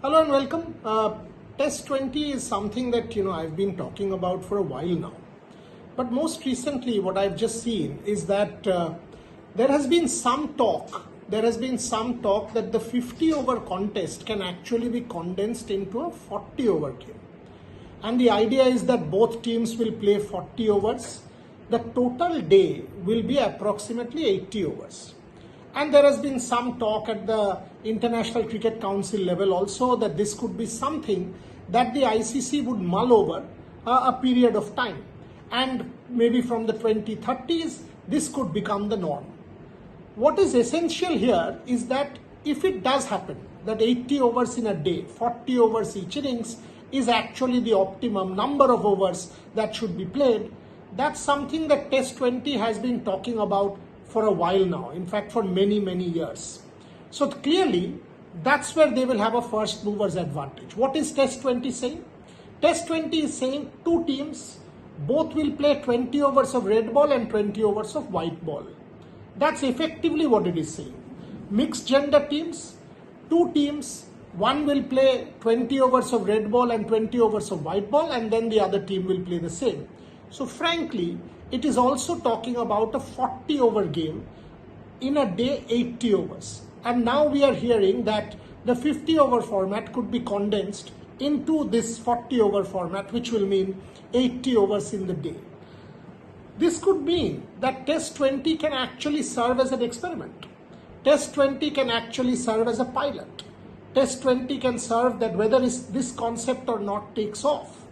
Hello and welcome. Test 20 is something that I've been talking about for a while now. But most recently, what I've just seen is that there has been some talk. There has been some talk that the 50-over contest can actually be condensed into a 40-over game. And the idea is that both teams will play 40 overs. The total day will be approximately 80 overs. And there has been some talk at the International Cricket Council level also that this could be something that the ICC would mull over a period of time. And maybe from the 2030s, this could become the norm. What is essential here is that if it does happen, that 80 overs in a day, 40 overs each innings is actually the optimum number of overs that should be played, that's something that Test 20 has been talking about for a while now, in fact for many years. So clearly that's where they will have a first movers advantage. What is Test 20 saying? Test 20 is saying two teams, both will play 20 overs of red ball and 20 overs of white ball. That's effectively what it is saying. Mixed gender teams, two teams, one will play 20 overs of red ball and 20 overs of white ball, and then the other team will play the same. So frankly, it is also talking about a 40-over game in a day, 80 overs. And now we are hearing that the 50-over format could be condensed into this 40-over format, which will mean 80 overs in the day. This could mean that Test 20 can actually serve as an experiment. Test 20 can actually serve as a pilot. Test 20 can serve that whether this concept or not takes off.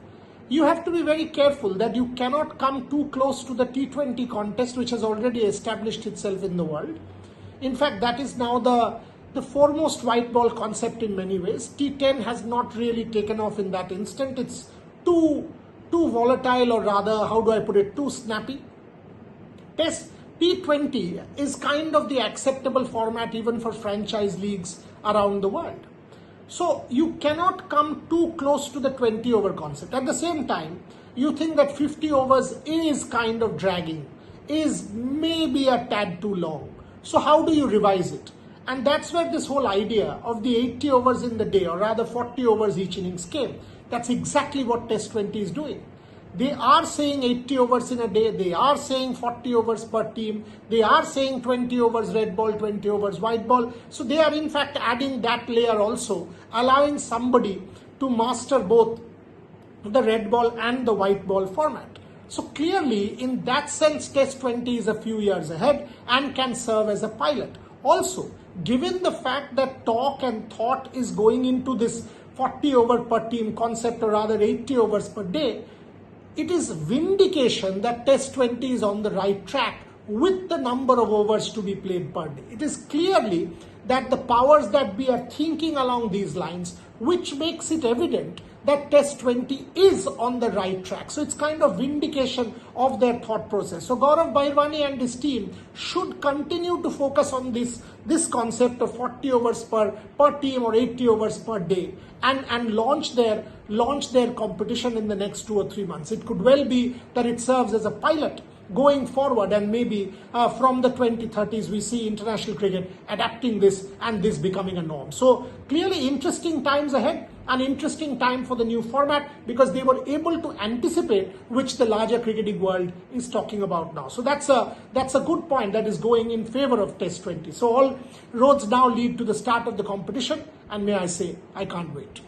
You have to be very careful that you cannot come too close to the T20 contest, which has already established itself in the world. In fact, that is now the foremost white ball concept in many ways. T10 has not really taken off in that instant. It's too volatile, or rather, how do I put it, too snappy. Test T20 is kind of the acceptable format even for franchise leagues around the world. So you cannot come too close to the 20-over concept. At the same time, you think that 50 overs is kind of dragging, is maybe a tad too long. So how do you revise it? And that's where this whole idea of the 80 overs in the day, or rather 40 overs each innings came. That's exactly what Test 20 is doing. They are saying 80 overs in a day, they are saying 40 overs per team, they are saying 20 overs red ball, 20 overs white ball. So they are in fact adding that layer also, allowing somebody to master both the red ball and the white ball format. So clearly in that sense, Test 20 is a few years ahead and can serve as a pilot. Also, given the fact that talk and thought is going into this 40 over per team concept, or rather 80 overs per day, it is vindication that Test 20 is on the right track with the number of overs to be played per day. It is clearly that the powers that be are thinking along these lines, which makes it evident that Test 20 is on the right track. So it's kind of vindication of their thought process. So Gaurav Bhairvani and his team should continue to focus on this concept of 40 overs per team or 80 overs per day, and launch their competition in the next 2 or 3 months. It could well be that it serves as a pilot going forward, and maybe from the 2030s we see international cricket adapting this and this becoming a norm. So clearly interesting times ahead, an interesting time for the new format, because they were able to anticipate which the larger cricketing world is talking about now. So that's a good point that is going in favor of Test 20. So all roads now lead to the start of the competition, and may I say, I can't wait.